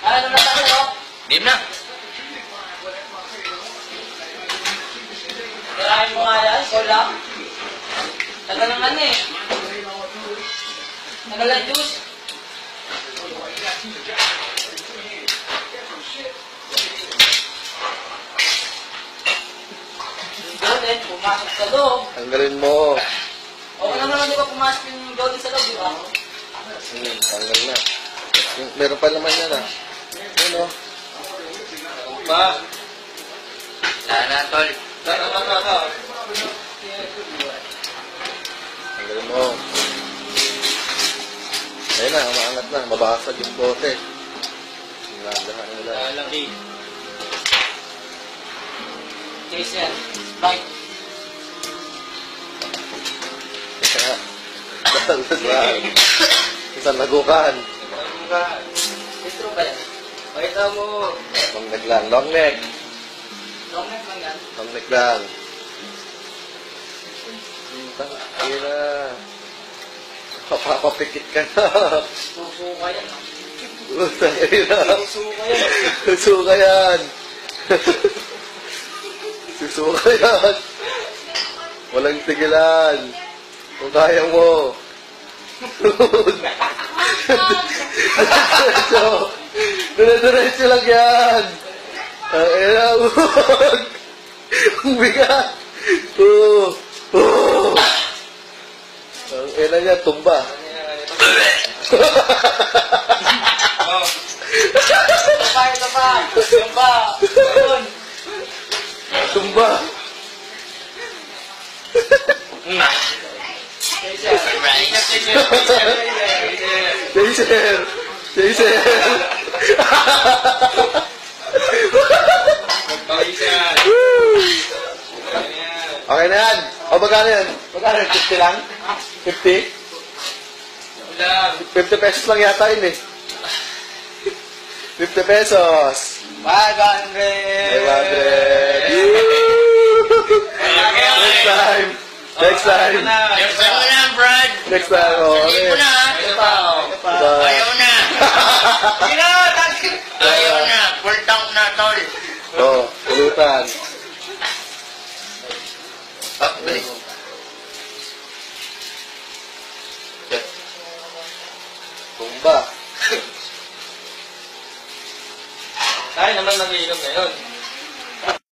Ano na tayo? Game na. Kirahin mo nga yan, kola. Tagal ng ano eh. Tagal ng juice. Doon eh, pumasok sa loob. Tanggalin mo. Okay naman di ba pumasok yung Jody sa loob, di ba? Tanggal na. Meron pa naman yan ah. Ano? Pa. Sana, tol. Tanggalin mo. Ayun na, umaangat na. Mabasag yung bote. Nilagahan nila. Lalaki. Case yan. Bye. Kaya, isang lagukan. Intro ba yan? Pakita mo. Long neck lang. Long neck. Long neck lang yan. Long neck lang. Ayun na. Papapikit ka na. Susuka yan. Ayun na. Susuka yan. Susuka yan. Susuka yan. Walang tigilan. Kung kaya mo. Diretso lang yan. Ayun na. Ang bigat. Ang ina niya, tumba. Ito pa. Yung ba? Ayun. Tumba. Jason. Jason. Okay na yan. O, magkano yan? Magkano yan? 50 lang? 50? 50 pesos lang yata yun eh. 50 pesos. 500. 500. Next time. Next time. Ayaw mo na, Brad. Next time. Oh, Ayaw mo na. Ayaw na. Ayaw na. Full tank na, tol. Oh, pulutan. Balik. Tumba. Tayo naman nag-iinom ngayon.